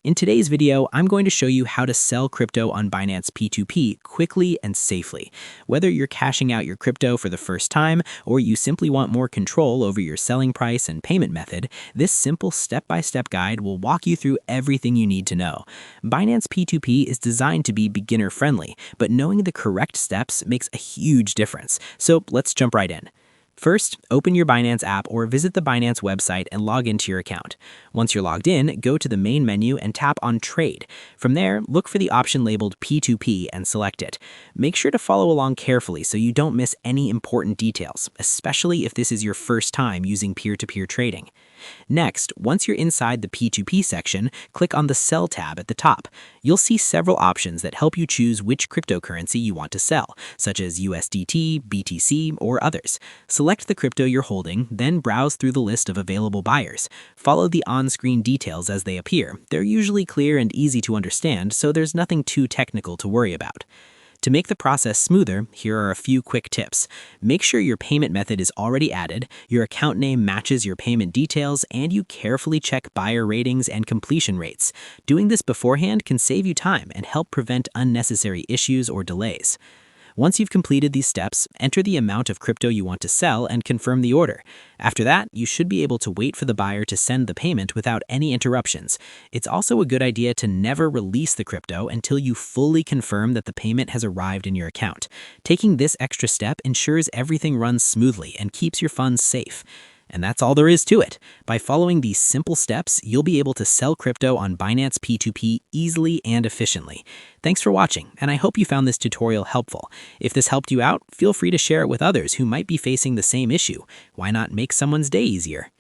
In today's video, I'm going to show you how to sell crypto on Binance P2p quickly and safely. Whether you're cashing out your crypto for the first time or you simply want more control over your selling price and payment method, this simple step-by-step guide will walk you through everything you need to know. Binance P2p is designed to be beginner-friendly, but knowing the correct steps makes a huge difference. So let's jump right in. First, open your Binance app or visit the Binance website and log into your account. Once you're logged in, go to the main menu and tap on Trade. From there, look for the option labeled P2P and select it. Make sure to follow along carefully so you don't miss any important details, especially if this is your first time using peer-to-peer trading. Next, once you're inside the P2P section, click on the Sell tab at the top. You'll see several options that help you choose which cryptocurrency you want to sell, such as USDT, BTC, or others. Select the crypto you're holding, then browse through the list of available buyers. Follow the on-screen details as they appear. They're usually clear and easy to understand, so there's nothing too technical to worry about. To make the process smoother, here are a few quick tips. Make sure your payment method is already added, your account name matches your payment details, and you carefully check buyer ratings and completion rates. Doing this beforehand can save you time and help prevent unnecessary issues or delays. Once you've completed these steps, enter the amount of crypto you want to sell and confirm the order. After that, you should be able to wait for the buyer to send the payment without any interruptions. It's also a good idea to never release the crypto until you fully confirm that the payment has arrived in your account. Taking this extra step ensures everything runs smoothly and keeps your funds safe. And that's all there is to it. By following these simple steps, you'll be able to sell crypto on Binance P2p easily and efficiently. Thanks for watching, and I hope you found this tutorial helpful. If this helped you out, feel free to share it with others who might be facing the same issue. Why not make someone's day easier?